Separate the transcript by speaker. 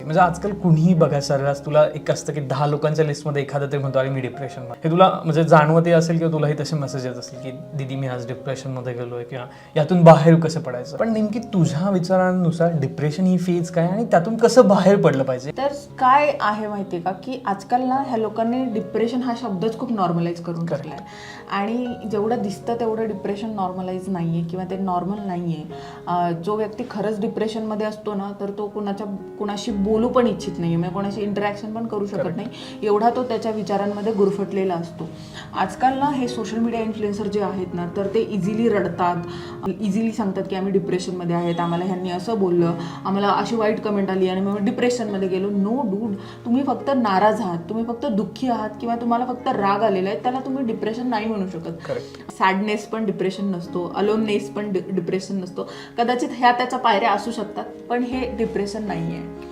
Speaker 1: म्हणजे आजकाल कुणीही बघा सर्रास तुला एक असतं की 10 लोकांच्या लिस्टमध्ये एखादा तरी म्हणतो अरे मी डिप्रेशनमध्ये, हे तुला म्हणजे जाणवते असेल किंवा तुलाही तसे मेसेज येत असेल की दीदी मी आज डिप्रेशनमध्ये गेलोय किंवा यातून बाहेर कसं पडायचं. पण नेमकी तुझ्या विचारांनुसार डिप्रेशन ही फेज काय आणि त्यातून कसं बाहेर पडलं पाहिजे?
Speaker 2: तर काय आहे माहितीये का की आजकाल ना ह्या लोकांनी डिप्रेशन हा शब्दच खूप नॉर्मलाइज करून टाकलाय आणि जेवढं दिसतं तेवढं डिप्रेशन नॉर्मलाइज नाहीये किंवा ते नॉर्मल नाहीये. जो व्यक्ती खरंच डिप्रेशनमध्ये असतो ना तर तो कुणाशी बोलू पण इच्छित नाही, म्हणजे कोणाशी इंटरॅक्शन पण करू शकत नाही, एवढा तो त्याच्या विचारांमध्ये गुरफटलेला असतो. आजकाल ना हे सोशल मीडिया इन्फ्लुएन्सर जे आहेत ना तर ते इझिली रडतात, इझिली सांगतात की आम्ही डिप्रेशनमध्ये आहेत, आम्हाला ह्यांनी असं बोललं, आम्हाला अशी वाईट कमेंट आली आणि मग डिप्रेशनमध्ये गेलो. नो डूड, तुम्ही फक्त नाराज आहात, तुम्ही फक्त दुःखी आहात किंवा तुम्हाला फक्त राग आलेला आहे, त्याला तुम्ही डिप्रेशन नाही म्हणू शकत. सॅडनेस पण डिप्रेशन नसतो, अलोननेस पण डिप्रेशन नसतो. कदाचित ह्या त्याच्या पायऱ्या असू शकतात पण हे डिप्रेशन नाही आहे.